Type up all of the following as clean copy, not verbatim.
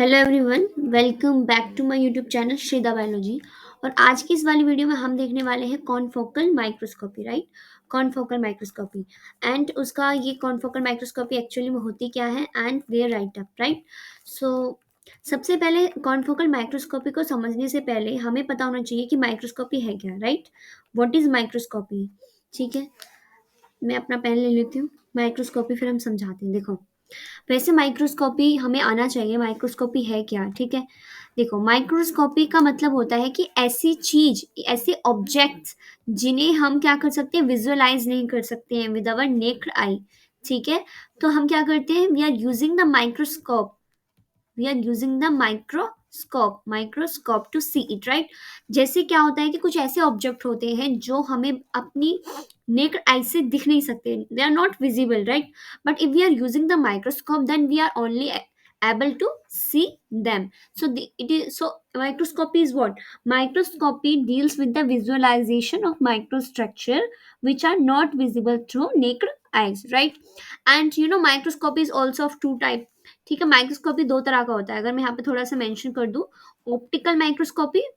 Hello everyone, welcome back to my YouTube channel Shrida biology. और आज की इस वाली वीडियो में हम देखने वाले हैं confocal microscopy, right. Confocal microscopy and उसका ये कॉन्फोकल माइक्रोस्कोपी एक्चुअली में होती क्या है and where right up, right. So सबसे पहले कॉन्फोकल माइक्रोस्कोपी को समझने से पहले हमें पता होना चाहिए कि माइक्रोस्कोपी है क्या, राइट। What is microscopy? ठीक है, मैं अपना पेन ले लेती हूँ। माइक्रोस्कोपी फिर हम समझाते हैं। देखो, वैसे माइक्रोस्कोपी हमें आना चाहिए, माइक्रोस्कोपी है क्या, ठीक है। देखो, माइक्रोस्कोपी का मतलब होता है कि ऐसी चीज, ऐसे ऑब्जेक्ट्स जिन्हें हम क्या कर सकते हैं, विजुअलाइज नहीं कर सकते हैं विद आवर नेक्ड आई, ठीक है। तो हम क्या करते हैं, we are using the microscope, we are using the microscope to see it, right. जैसे क्या होता है कि कुछ ऐसे ऑब्जेक्ट होते हैं जो हमें अपनी नेक्ड आई से दिख नहीं सकते, they are not visible, right. But if we are using the microscope then we are only able to see them. So microscopy is what? Microscopy deals with the visualization of microstructure which are not visible through naked eyes, right. And microscopy is also of two type, ठीक है। Microscopy दो तरह का होता है, अगर मैं यहाँ पे थोड़ा सा मेंशन कर दूं। Optical microscopy,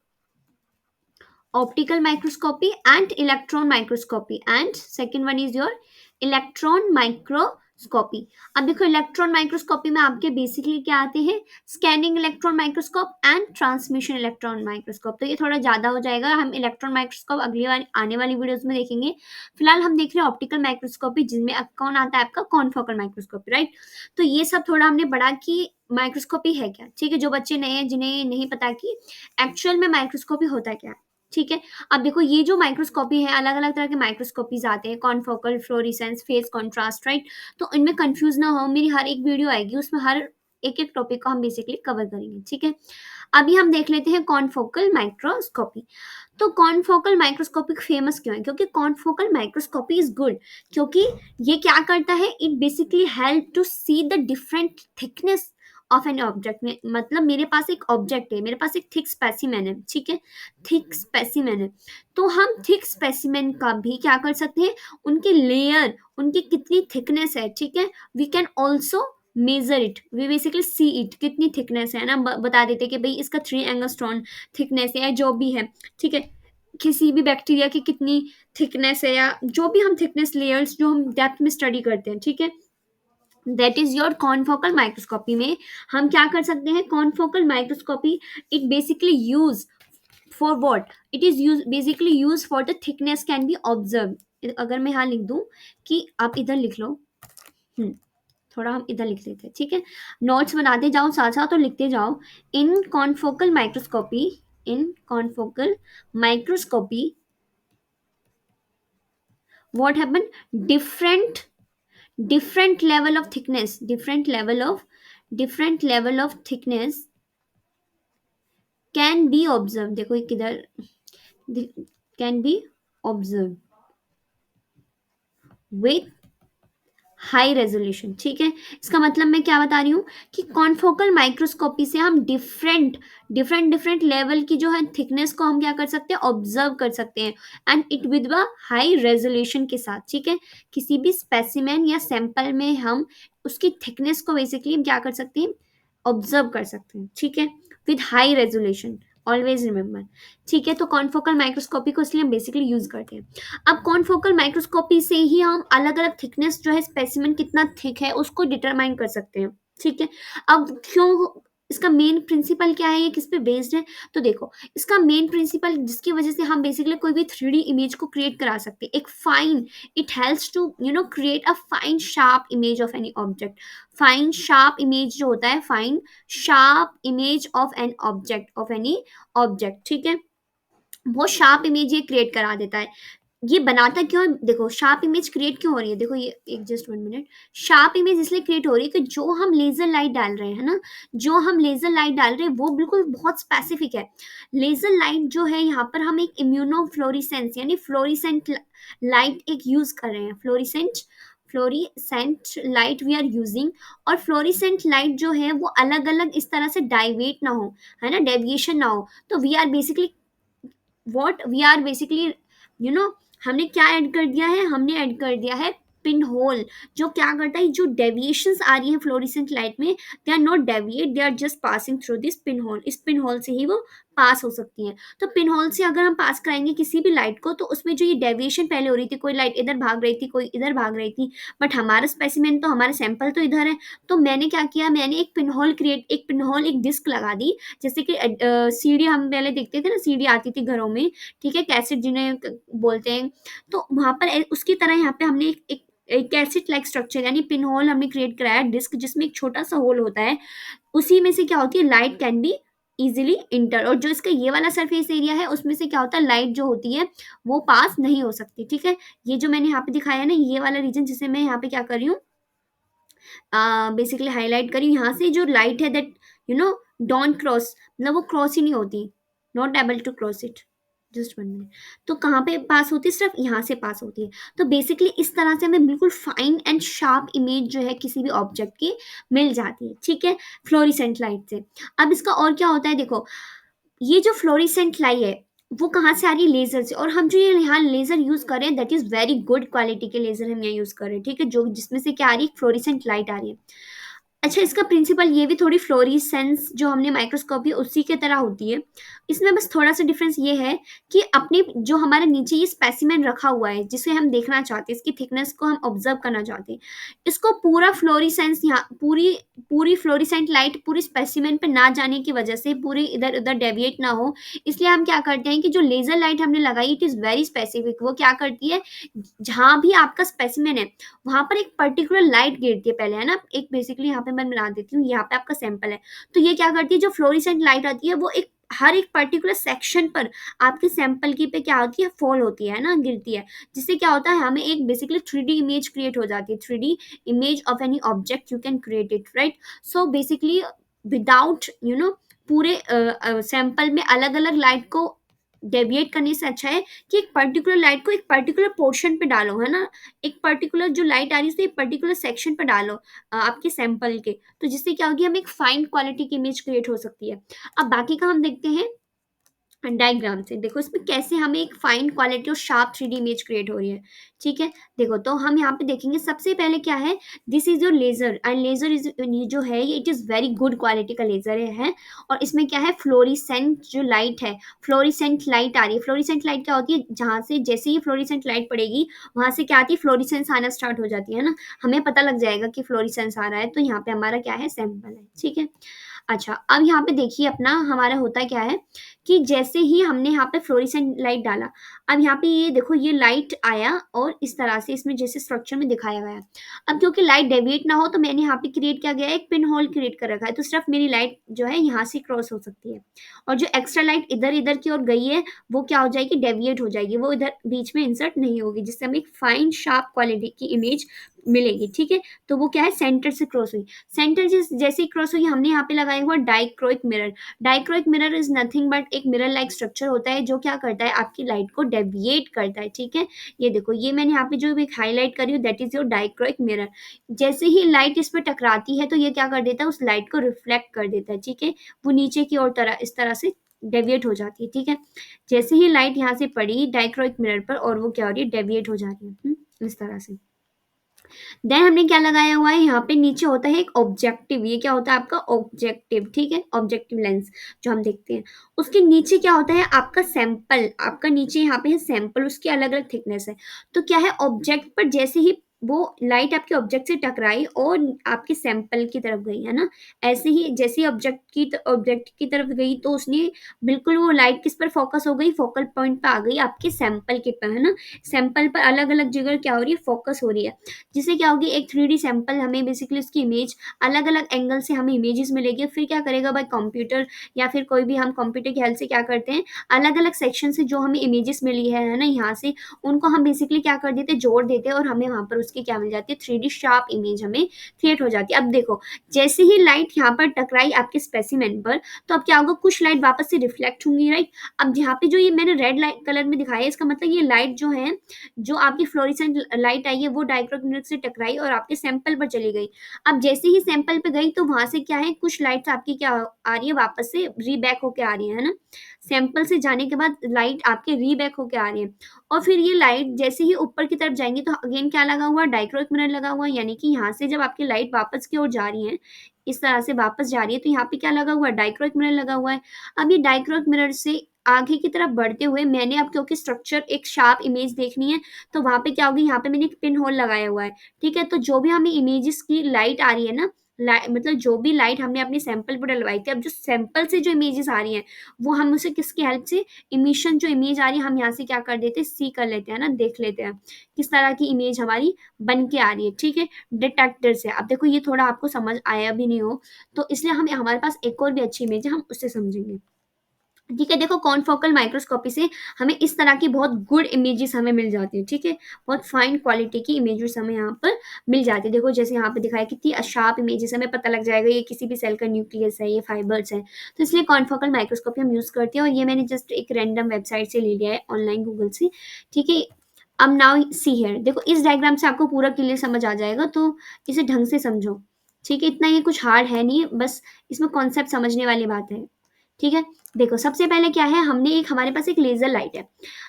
optical microscopy and electron microscopy, and second one is your electron microscopy. अब देखो, इलेक्ट्रॉन माइक्रोस्कोपी में आपके बेसिकली क्या आते हैं, scanning electron microscope and transmission electron microscope. तो ये थोड़ा ज्यादा हो जाएगा, हम इलेक्ट्रॉन माइक्रोस्कोप अगली बार आने वाली वीडियोस में देखेंगे। फिलहाल हम देख रहे हैं ऑप्टिकल माइक्रोस्कोपी, जिसमें अब कौन आता है आपका, कॉन्फोकल माइक्रोस्कोपी, राइट। तो ये सब थोड़ा हमने पढ़ा कि माइक्रोस्कोपी है क्या, ठीक है। जो बच्चे नए हैं, जिन्हें नहीं पता कि एक्चुअल में माइक्रोस्कोपी होता क्या है, ठीक है। अब देखो, ये जो माइक्रोस्कोपी है, अलग अलग तरह के माइक्रोस्कोपीज आते हैं, confocal, fluorescence, phase contrast, right. तो इनमें कंफ्यूज ना हो, मेरी हर एक वीडियो आएगी, उसमें हर एक एक टॉपिक को हम बेसिकली कवर करेंगे, ठीक है। अभी हम देख लेते हैं कॉन्फोकल माइक्रोस्कोपी। तो कॉन्फोकल माइक्रोस्कोपी फेमस क्यों है? क्योंकि कॉन्फोकल माइक्रोस्कोपी इज गुड, क्योंकि ये क्या करता है, it basically help to see the different thickness of an object में। मतलब मेरे पास एक ऑब्जेक्ट है, मेरे पास एक थिक स्पेसिमेन है, ठीक है। थिक स्पेसिमेन है, तो हम थिक स्पेसिमेन का भी क्या कर सकते हैं, उनके लेयर, उनकी कितनी थिकनेस है, ठीक है। We can also measure it, we basically see it, कितनी थिकनेस है ना, बता देते कि भाई इसका 3 एंगस्ट्रॉन थिकनेस है, या जो भी है, ठीक है। किसी भी बैक्टीरिया की कितनी थिकनेस है, या जो भी हम थिकनेस लेयर्स जो हम डेप्थ में स्टडी करते हैं, ठीक है। That is your confocal microscopy में हम क्या कर सकते हैं, confocal microscopy it basically use for what, it is use basically use for the thickness can be observe. अगर मैं यहाँ लिख दूं कि आप इधर लिख लो, थोड़ा हम इधर लिख लेते हैं, ठीक है। नोट्स बनाते जाओ साथ साथ और लिखते जाओ। In confocal microscopy, in confocal microscopy what happened, different different level of thickness, different level of thickness can be observed। देखो ये किधर, can be observed with high resolution, ठीक है। इसका मतलब मैं क्या बता रही हूँ कि कॉन्फोकल माइक्रोस्कोपी से हम डिफरेंट लेवल की जो है थिकनेस को हम क्या कर सकते हैं, ऑब्जर्व कर सकते हैं, and it with high resolution के साथ, ठीक है। किसी भी स्पेसिमेन या सैंपल में हम उसकी थिकनेस को बेसिकली हम क्या कर सकते हैं, ऑब्जर्व कर सकते हैं, ठीक है, with high resolution, always remember, ठीक है। तो कॉन्फोकल माइक्रोस्कोपी को इसलिए हम बेसिकली यूज करते हैं। अब कॉन्फोकल माइक्रोस्कोपी से ही हम अलग अलग थिकनेस जो है, स्पेसिमेन कितना थिक है उसको डिटरमाइन कर सकते हैं, ठीक है। अब क्यों, इसका मेन प्रिंसिपल क्या है, ये किस पे बेस्ड है? तो देखो, इसका मेन प्रिंसिपल जिसकी वजह से हम बेसिकली कोई भी 3D इमेज को क्रिएट करा सकते हैं, एक fine, it helps to create a fine sharp image of any object. Fine sharp image जो होता है, fine sharp image of an object, of any object, ठीक है। वो शार्प इमेज ये क्रिएट करा देता है। ये बनाता क्यों है? देखो, शार्प इमेज क्रिएट क्यों हो रही है, देखो ये एक जस्ट 1 मिनट। शार्प इमेज इसलिए क्रिएट हो रही है कि जो हम लेजर लाइट डाल रहे हैं ना, जो हम लेजर लाइट डाल रहे हैं वो बिल्कुल बहुत स्पेसिफिक है। लेजर लाइट जो है, यहाँ पर हम एक इम्यूनो फ्लोरिसेंस यानी फ्लोरिसेंट लाइट एक यूज कर रहे हैं, fluorescent light we are using. और फ्लोरिसेंट लाइट जो है वो अलग अलग इस तरह से डाइवेट ना हो, है ना, डेविएशन ना हो। तो we are basically what we are basically, you know हमने क्या ऐड कर दिया है, हमने ऐड कर दिया है पिन होल जो क्या करता है, जो डेविएशंस आ रही है फ्लोरेसेंट लाइट में, they are not deviate, they are just passing through this pinhole. इस पिन होल से ही वो पास हो सकती है। तो पिन होल से अगर हम पास कराएंगे किसी भी लाइट को, तो उसमें जो ये डेविएशन पहले हो रही थी, कोई लाइट इधर भाग रही थी, कोई इधर भाग रही थी, बट हमारा स्पेसिमेन तो, हमारा सैंपल तो इधर है। तो मैंने क्या किया, मैंने एक पिन होल एक डिस्क लगा दी। जैसे कि सीडी हम पहले देखते थे ना, सीडी आती थी घरों में, ठीक है, कैसेट जिन्हें बोलते हैं। तो वहां पर उसकी तरह यहाँ पे हमने एक कैसेट लाइक स्ट्रक्चर यानी पिन होल हमने क्रिएट कराया, डिस्क जिसमें एक छोटा सा होल होता है। उसी में से क्या होती है, light can be easily inter, और जो इसका ये वाला सरफेस एरिया है उसमें से क्या होता है, लाइट जो होती है वो पास नहीं हो सकती। ठीक है, ये जो मैंने यहाँ पे दिखाया है ना, ये वाला रीजन जिसे मैं यहाँ पे क्या कर रही हूँ, बेसिकली हाईलाइट करी, यहाँ से जो लाइट है दैट डोंट क्रॉस, मतलब वो क्रॉस ही नहीं होती, not able to cross it. Just 1 minute. तो कहाँ पे पास होती है, सिर्फ यहाँ से पास होती है। तो बेसिकली इस तरह से हमें बिल्कुल फाइन एंड शार्प इमेज जो है किसी भी ऑब्जेक्ट की मिल जाती है। ठीक है, फ्लोरिसेंट लाइट से। अब इसका और क्या होता है, देखो ये जो फ्लोरिसेंट लाइट है वो कहाँ से आ रही है, लेजर से। और हम जो ये यहाँ लेजर यूज कर रहे हैं that is very good quality के लेजर हम यहाँ यूज कर रहे हैं। ठीक है, जो जिसमें से क्या आ रही है, फ्लोरिसेंट लाइट आ रही है। अच्छा, इसका प्रिंसिपल ये भी थोड़ी फ्लोरिसेंस जो हमने माइक्रोस्कोपी उसी के तरह होती है। इसमें बस थोड़ा सा डिफरेंस ये है कि अपने जो हमारे नीचे ये स्पेसिमेन रखा हुआ है जिसे हम देखना चाहते हैं, इसकी थिकनेस को हम ऑब्जर्व करना चाहते हैं, इसको पूरा फ्लोरिसेंस यहाँ पूरी पूरी फ्लोरिसेंट लाइट पूरी स्पेसिमेन पे ना जाने की वजह से पूरी इधर उधर डेविएट ना हो, इसलिए हम क्या करते हैं कि जो लेजर लाइट हमने लगाई इट इज वेरी स्पेसिफिक। वो क्या करती है, जहां भी आपका स्पेसिमेन है वहां पर एक पर्टिकुलर लाइट गिरती है पहले, है ना। एक बेसिकली यहाँ पे मैं बना देती हूँ, यहाँ पे आपका सैंपल है, तो ये क्या करती है, जो फ्लोरिसेंट लाइट आती है वो एक हर एक पर्टिकुलर सेक्शन पर आपके सैंपल की पे क्या होती है, फॉल होती है ना, गिरती है। जिससे क्या होता है, हमें एक बेसिकली 3D इमेज क्रिएट हो जाती है, 3D image of any object you can create it, right. So basically without पूरे सैंपल में अलग अलग लाइट को डेविएट करने से अच्छा है कि एक पर्टिकुलर लाइट को एक पर्टिकुलर पोर्शन पे डालो, है ना। एक पर्टिकुलर जो लाइट आ रही है उसको एक पर्टिकुलर सेक्शन पे डालो आपके सैंपल के, तो जिससे क्या होगी, हमें एक फाइन क्वालिटी की इमेज क्रिएट हो सकती है। अब बाकी का हम देखते हैं डायग्राम से। देखो इसमें कैसे हमें एक फाइन क्वालिटी और शार्प 3D इमेज क्रिएट हो रही है। ठीक है, देखो तो हम यहाँ पे देखेंगे सबसे पहले क्या है, this is your laser and laser is, ये जो है ये it is very good quality का लेजर है। और इसमें क्या है, फ्लोरिसेंट जो लाइट है, फ्लोरिसेंट लाइट आ रही है। फ्लोरिसेंट लाइट क्या होती है, जहाँ से जैसे ही फ्लोरिसेंट लाइट पड़ेगी वहां से क्या आती है, फ्लोरिसेंस आना स्टार्ट हो जाती है ना। हमें पता लग जाएगा कि फ्लोरिसेंस आ रहा है, तो यहाँ पे हमारा क्या है, सैंपल है। ठीक है, अच्छा अब यहाँ पे देखिए अपना हमारा होता क्या है कि जैसे ही हमने यहाँ पे फ्लोरेसेंट लाइट डाला, अब यहाँ पे ये देखो ये लाइट आया और इस तरह से इसमें जैसे स्ट्रक्चर में दिखाया गया है। अब क्योंकि लाइट डेविएट ना हो तो मैंने यहाँ पे क्रिएट किया गया है, एक पिन होल क्रिएट कर रखा है, तो सिर्फ मेरी लाइट जो है यहाँ से क्रॉस हो सकती है। और जो एक्स्ट्रा लाइट इधर इधर की ओर गई है वो क्या हो जाएगी, डेविएट हो जाएगी, वो इधर बीच में इंसर्ट नहीं होगी, जिससे हमें एक फाइन शार्प क्वालिटी की इमेज मिलेगी। ठीक है, तो वो क्या है, सेंटर से क्रॉस हुई। सेंटर जैसे ही क्रॉस हुई, हमने यहाँ पे लगाया हुआ dichroic mirror. Dichroic mirror is nothing but एक मिरर लाइक स्ट्रक्चर होता है जो क्या करता है, आपकी लाइट को डेविएट करता है। ठीक है, ये देखो ये मैंने यहाँ पे जो एक हाईलाइट करी हूँ that is your dichroic mirror. जैसे ही लाइट इस पर टकराती है तो ये क्या कर देता है, उस लाइट को रिफ्लेक्ट कर देता है। ठीक है, वो नीचे की ओर तरह इस तरह से डेविएट हो जाती है। ठीक है, जैसे ही लाइट यहाँ से पड़ी डाइक्रोइक मिरर पर और वो क्या हो रही है, डेविएट हो जा रही है इस तरह से। देन हमने क्या लगाया हुआ है, यहाँ पे नीचे होता है एक ऑब्जेक्टिव। ये क्या होता है, आपका ऑब्जेक्टिव। ठीक है, ऑब्जेक्टिव लेंस जो हम देखते हैं, उसके नीचे क्या होता है, आपका सैंपल। आपका नीचे यहाँ पे है सैंपल, उसकी अलग अलग थिकनेस है। तो क्या है, ऑब्जेक्ट पर जैसे ही वो लाइट आपके ऑब्जेक्ट से टकराई और आपके सैंपल की तरफ गई, है ना, ऐसे ही जैसे ही ऑब्जेक्ट की तरफ गई तो उसने बिल्कुल वो लाइट किस पर फोकस हो गई, फोकल पॉइंट पे आ गई, आपके सैंपल के पर, है ना। सैंपल पर अलग अलग जगह क्या हो रही है, फोकस हो रही है, जिससे क्या होगी, एक 3D सैंपल हमें बेसिकली उसकी इमेज अलग अलग एंगल से हमें इमेजेस मिलेगी। फिर क्या करेगा भाई कंप्यूटर, या फिर कोई भी हम कंप्यूटर की हेल्प से क्या करते हैं, अलग अलग सेक्शन से जो हमें इमेजेस मिली है ना, यहाँ से उनको हम बेसिकली क्या कर देते हैं, जोड़ देते हैं और हमें वहां पर उसकी क्या मिल जाती है, 3D शार्प इमेज हमें क्रिएट हो जाती है। अब देखो जैसे ही लाइट यहाँ पर टकराई आपके स्पेसिमेन पर, तो अब क्या होगा, कुछ लाइट वापस से रिफ्लेक्ट होंगी, राइट। अब यहाँ पे जो ये मैंने रेड लाइट कलर में दिखाया है, इसका मतलब ये लाइट जो है, जो आपकी फ्लोरेसेंट लाइट आई है वो डाइक्रोइक मिरर से टकराई और आपके सैंपल पर चली गई। अब जैसे ही सैंपल पे गई तो वहां से क्या है, कुछ लाइट्स आपकी क्या आ रही है, वापस से रीबैक होके आ रही है ना। सैंपल से जाने के बाद लाइट आपके रीबैक होके आ रही है, और फिर ये लाइट जैसे ही ऊपर की तरफ जाएंगी तो अगेन क्या लगा हुआ है, डाइक्रोइक मिरर लगा हुआ है, यानी कि यहाँ से जब आपकी लाइट वापस की ओर जा रही है, इस तरह से वापस जा रही है, तो यहाँ पे क्या लगा हुआ है, डाइक्रोइक मिरर लगा हुआ है। अब ये डाइक्रोइक मिरर से आगे की तरफ बढ़ते हुए मैंने अब क्योंकि स्ट्रक्चर एक शार्प इमेज देखनी है, तो वहां पे क्या होगी, यहाँ पे मैंने एक पिन होल लगाया हुआ है। ठीक है, तो जो भी हमें इमेजेस की लाइट आ रही है ना, मतलब जो भी लाइट हमने अपने सैंपल पर डलवाई थी, अब जो सैंपल से जो इमेजेस आ रही हैं, वो हम उसे किसकी हेल्प से, इमिशन जो इमेज आ रही है, हम यहाँ से क्या कर देते हैं, सी कर लेते हैं ना, देख लेते हैं किस तरह की इमेज हमारी बन के आ रही है। ठीक है, डिटेक्टर से। अब देखो ये थोड़ा आपको समझ आया भी नहीं हो, तो इसलिए हमें हमारे पास एक और भी अच्छी इमेज है, हम उससे समझेंगे। ठीक है, देखो कॉन्फोकल माइक्रोस्कोपी से हमें इस तरह की बहुत गुड इमेजेस हमें मिल जाती है। ठीक है, बहुत फाइन क्वालिटी की इमेजेस हमें यहाँ पर मिल जाती है। देखो जैसे यहाँ पे दिखाया, कितनी शार्प इमेजेस, हमें पता लग जाएगा ये किसी भी सेल का न्यूक्लियस है, ये फाइबर्स है। तो इसलिए कॉन्फोकल माइक्रोस्कोपी हम यूज करते हैं, और ये मैंने जस्ट एक रैंडम वेबसाइट से ले लिया है, ऑनलाइन गूगल से। ठीक है, अब नाउ सी हियर, देखो इस डायग्राम से आपको पूरा क्लियर समझ आ जाएगा, तो इसे ढंग से समझो। ठीक है, इतना ये कुछ हार्ड है नहीं, बस इसमें कॉन्सेप्ट समझने वाली बात है। ठीक है, देखो सबसे पहले क्या है, हमने एक, हमारे पास एक लेजर लाइट है,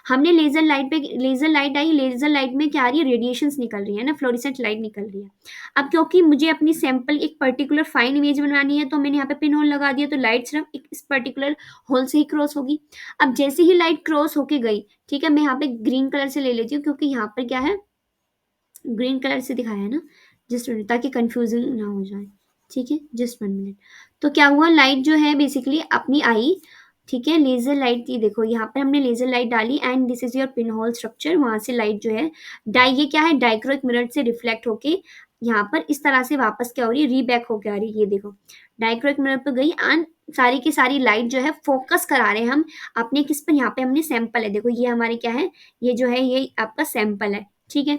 हमने लेजर लाइट पे, लेजर लाइट आई, लेजर लाइट में क्या आ रही है, रेडिएशंस निकल रही है ना, फ्लोरेसेंट लाइट निकल रही है। अब क्योंकि मुझे अपनी सैंपल एक पर्टिकुलर फाइन इमेज बनवानी है, तो मैंने यहाँ पे पिन होल लगा दिया, तो लाइट सिर्फ इस पर्टिकुलर होल से ही क्रॉस होगी। अब जैसे ही लाइट क्रॉस होके गई, ठीक है, मैं यहाँ पे ग्रीन कलर से ले लेती हूँ, क्योंकि यहाँ पर क्या है, ग्रीन कलर से दिखाया है ना, जस्ट मिनट, ताकि कंफ्यूजन ना हो जाए। ठीक है, जस्ट 1 मिनट। तो क्या हुआ, लाइट जो है बेसिकली अपनी आई। ठीक है, लेजर लाइट, ये देखो यहाँ पर हमने लेजर लाइट डाली, and this is your pin hole structure. वहां से लाइट जो है ये क्या है, डाइक्रोइक मिरर से रिफ्लेक्ट होके यहाँ पर इस तरह से वापस क्या हो रही है, रीबैक होके आ रही है। ये देखो डाइक्रोइक मिरर पे गई, एंड सारी की सारी लाइट जो है फोकस करा रहे हैं हम अपने किस पर, यहाँ पे हमने सैंपल है, देखो ये हमारे क्या है, ये जो है ये आपका सैंपल है। ठीक है,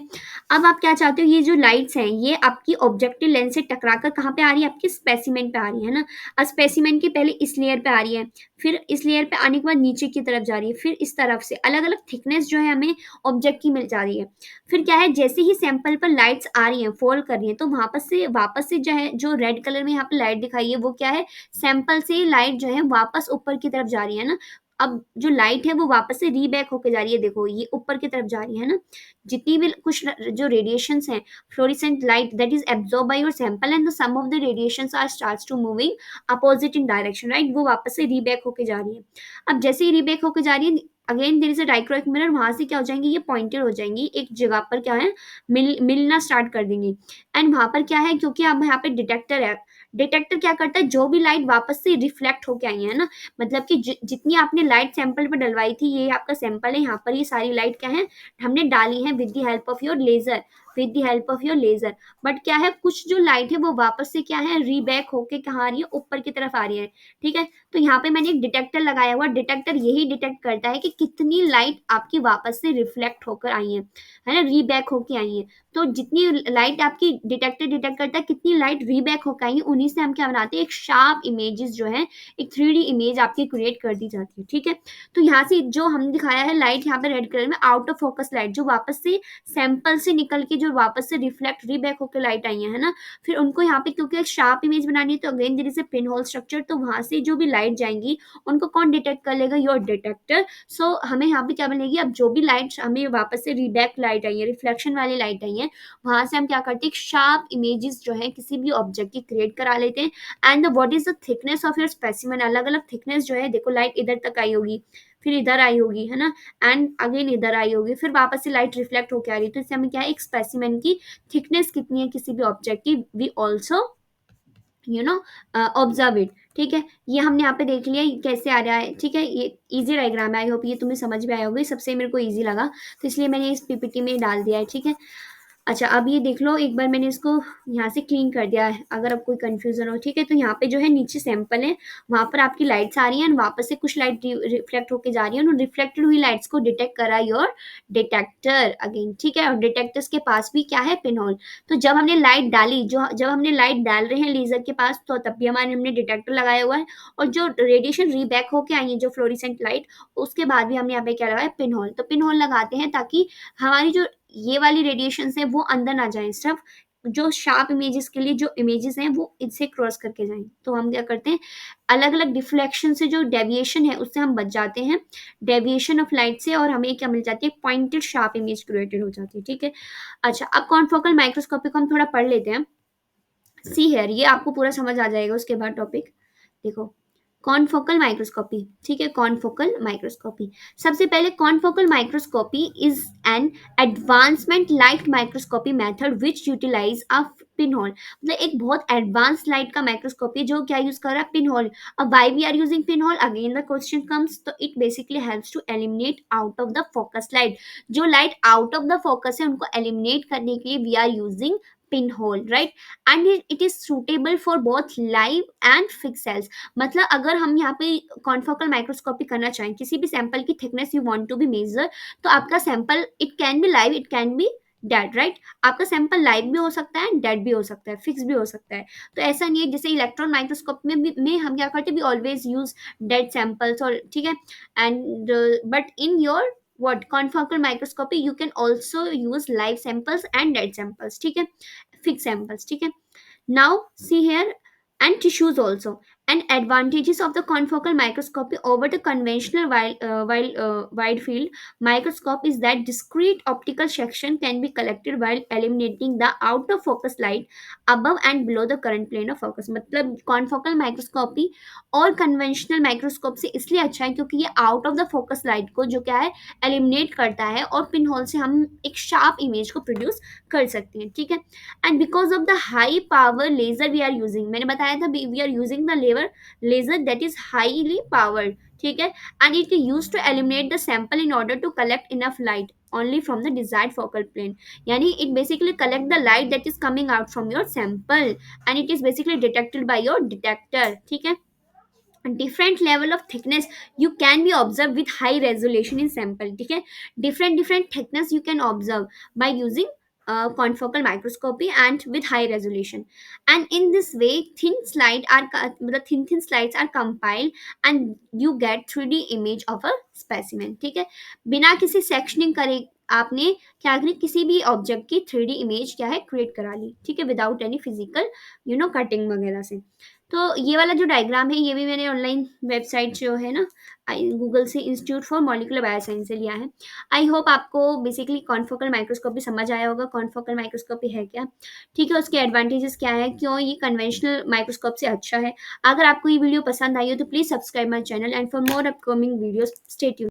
अब आप क्या चाहते हो, ये जो लाइट्स हैं ये आपकी ऑब्जेक्टिव लेंस से टकराकर कहाँ पे आ रही है, आपके स्पेसिमेन पे आ रही है ना। अब स्पेसिमेन के पहले इस लेयर पे आ रही है, फिर इस लेयर पे आने के बाद नीचे की तरफ जा रही है, फिर इस तरफ से अलग अलग थिकनेस जो है हमें ऑब्जेक्ट की मिल जा रही है। फिर क्या है, जैसे ही सैंपल पर लाइट्स आ रही हैं, फॉल कर रही हैं, तो वापस से जो है, जो रेड कलर में यहाँ पे लाइट दिखाई है, वो क्या है, सैंपल से लाइट जो है वापस ऊपर की तरफ जा रही है ना। अब जो लाइट है वो वापस से रीबैक होके जा रही है, देखो ये ऊपर की तरफ जा रही है ना। जितनी भी कुछ जो रेडिएशंस हैं, fluorescent light that is absorb by your sample, and the some of the radiations are starts to moving opposite in direction, right, वो वापस से रीबैक होके जा रही है। अब जैसे ही रीबैक होके जा रही है, again there is a dichroic mirror, वहां से क्या हो जाएंगी, ये पॉइंटेड हो जाएंगी एक जगह पर, क्या है, मिलना स्टार्ट कर देंगी। एंड वहां पर क्या है, क्योंकि अब यहाँ पे डिटेक्टर है, डिटेक्टर क्या करता है, जो भी लाइट वापस से रिफ्लेक्ट होके आई है ना, मतलब कि जितनी आपने लाइट सैंपल पे डलवाई थी, ये आपका सैंपल है, यहाँ पर ये सारी लाइट क्या है, हमने डाली है with the help of your laser, with the help of your laser. But क्या है, कुछ जो लाइट है वो वापस से क्या है, रीबैक होके कहाँ आ रही है, ऊपर की तरफ आ रही है। ठीक है, तो यहाँ पे मैंने एक डिटेक्टर लगाया हुआ, डिटेक्टर यही डिटेक्ट करता है कि कितनी लाइट आपकी वापस से रिफ्लेक्ट होकर आई है ना, रीबैक होके आई है। तो जितनी लाइट आपकी डिटेक्टर डिटेक्ट करता है, कितनी लाइट रीबैक होकर आई है, उन्हीं से हम क्या बनाते हैं, एक शार्प इमेजेस जो है, एक 3D इमेज आपकी क्रिएट कर दी जाती है। ठीक है, तो यहाँ से जो हमने दिखाया है लाइट, यहाँ पे रेड कलर में आउट ऑफ फोकस लाइट, जो वापस से सैंपल से निकल के जो वापस से रिफ्लेक्ट रीबैक होकर लाइट आई है ना, फिर उनको यहाँ पे क्योंकि एक शार्प इमेज बनानी है, तो again there is a pinhole structure, तो वहां से जो भी लाइट जाएंगी उनको कौन डिटेक्ट कर लेगा, योर डिटेक्टर। सो हमें यहाँ पे क्या मिलेगी, अब जो भी लाइट हमें वापस से रीबैक लाइट आई है, रिफ्लेक्शन वाली लाइट आई है, वहां से हम क्या करते हैं, शार्प इमेजेस जो है किसी भी ऑब्जेक्ट की क्रिएट करा लेते हैं। And what is the thickness of your specimen, अलग अलग थिकनेस जो है, देखो लाइट इधर तक आई होगी, फिर इधर आई होगी, है ना, एंड अगेन इधर आई होगी, फिर वापस से लाइट रिफ्लेक्ट होकर आ रही है। तो इससे हमें क्या है, एक स्पेसिमेन की थिकनेस कितनी है किसी भी ऑब्जेक्ट की, वी ऑल्सो ऑब्जर्व इट। ठीक है, ये हमने यहाँ पे देख लिया कैसे आ रहा है। ठीक है, ये इजी डायग्राम है, आई होप ये तुम्हें समझ में आया होगा, सबसे मेरे को इजी लगा, तो इसलिए मैंने इस पीपीटी में डाल दिया है। ठीक है, अच्छा अब ये देख लो, एक बार मैंने इसको यहाँ से क्लीन कर दिया है, अगर अब कोई कंफ्यूजन हो। ठीक है, तो यहाँ पे जो है नीचे सैंपल है, वहां पर आपकी लाइट्स आ रही हैं, वापस से कुछ लाइट रिफ्लेक्ट होके जा रही है, उन रिफ्लेक्टेड हुई लाइट्स को डिटेक्ट करा योर डिटेक्टर अगेन। ठीक है, और डिटेक्टर्स के पास भी क्या है, पिन होल। तो जब हमने लाइट डाली, जब हमने लाइट डाल रहे हैं लेजर के पास, तो तब भी हमने डिटेक्टर लगाया हुआ है, और जो रेडिएशन रीबैक होके आई है, जो फ्लोरेसेंट लाइट, उसके बाद भी हमने यहाँ पे क्या लगाया, पिन होल। तो पिन होल लगाते हैं ताकि हमारी जो ये वाली रेडिएशन है वो अंदर ना जाए, सिर्फ जो शार्प इमेजेस के लिए जो इमेजेस हैं वो इनसे क्रॉस करके जाएं, तो हम क्या करते हैं, अलग अलग डिफ्लेक्शन से जो डेविएशन है उससे हम बच जाते हैं, डेविएशन ऑफ लाइट से, और हमें क्या मिल जाती है, पॉइंटेड शार्प इमेज क्रिएटेड हो जाती है। ठीक है, अच्छा अब कॉन्फोकल माइक्रोस्कोपी को हम थोड़ा पढ़ लेते हैं। सी हेयर, ये आपको पूरा समझ आ जाएगा उसके बाद टॉपिक। देखो, कॉन्फोकल माइक्रोस्कोपी, ठीक है, कॉन्फोकल माइक्रोस्कोपी। सबसे पहले confocal microscopy is an advancement light microscopy method which utilize a pinhole, मतलब एक बहुत एडवांस लाइट का माइक्रोस्कोपी जो क्या यूज कर रहा है, पिन होल। अब why we are using pin hole, again the question comes, तो it basically helps to eliminate out of the focus light, जो light out of the focus है उनको एलिमिनेट करने के लिए we are using pin hole, right. And it is suitable for both live and fix cells, मतलब अगर हम यहाँ पे कॉन्फोकल माइक्रोस्कोपी करना चाहें, किसी भी सैंपल की thickness you want to be measure, तो आपका sample it can be live, it can be dead, right. आपका सैंपल लाइव भी हो सकता है, डेड भी हो सकता है, फिक्स भी हो सकता है। तो ऐसा नहीं है, जैसे इलेक्ट्रॉन माइक्रोस्कोप में हम क्या करते हैं, we always use dead samples, और ठीक है, and but in your what confocal microscopy you can also use live samples and dead samples, ठीक है, fixed samples, ठीक है। Now see here, and tissues also, and advantages of the confocal microscopy over the conventional wide field microscope is that discrete optical section can be collected while eliminating the out of focus light above and below the current plane of focus, मतलब confocal microscopy और conventional microscope से इसलिए अच्छा है क्योंकि ये out of the focus light को जो क्या है, एलिमिनेट करता है, और पिन होल से हम एक शार्प इमेज को प्रोड्यूस कर सकते हैं, ठीक है। And because of the high power laser we are using, मैंने बताया था we are using the laser that is highly powered, ठीक है, and it use to eliminate the sample in order to collect enough light only from the desired focal plane, yani it basically collect the light that is coming out from your sample and it is basically detected by your detector, ठीक है। different level of thickness you can be observed with high resolution in sample, ठीक है, different thickness you can observe by using confocal microscopy and with high resolution, and in this way the thin slides are compiled and you get 3D image of a specimen, ठीक है, बिना किसी sectioning करे आपने क्या करी, किसी भी ऑब्जेक्ट की 3D इमेज क्या है, क्रिएट करा ली, ठीक है, विदाउट एनी फिजिकल कटिंग वगैरह से। तो ये वाला जो डायग्राम है ये भी मैंने ऑनलाइन वेबसाइट जो है ना, गूगल से इंस्टीट्यूट फॉर मॉलिकुलर बायोसाइंस से लिया है। आई होप आपको बेसिकली कॉन्फोकल माइक्रोस्कोपी समझ आया होगा, कॉन्फोकल माइक्रोस्कोपी है क्या, ठीक है, उसके एडवांटेजेस क्या है, क्यों ये कन्वेंशनल माइक्रोस्कोप से अच्छा है। अगर आपको ये वीडियो पसंद आई हो तो please subscribe my channel and for more upcoming videos stay tuned.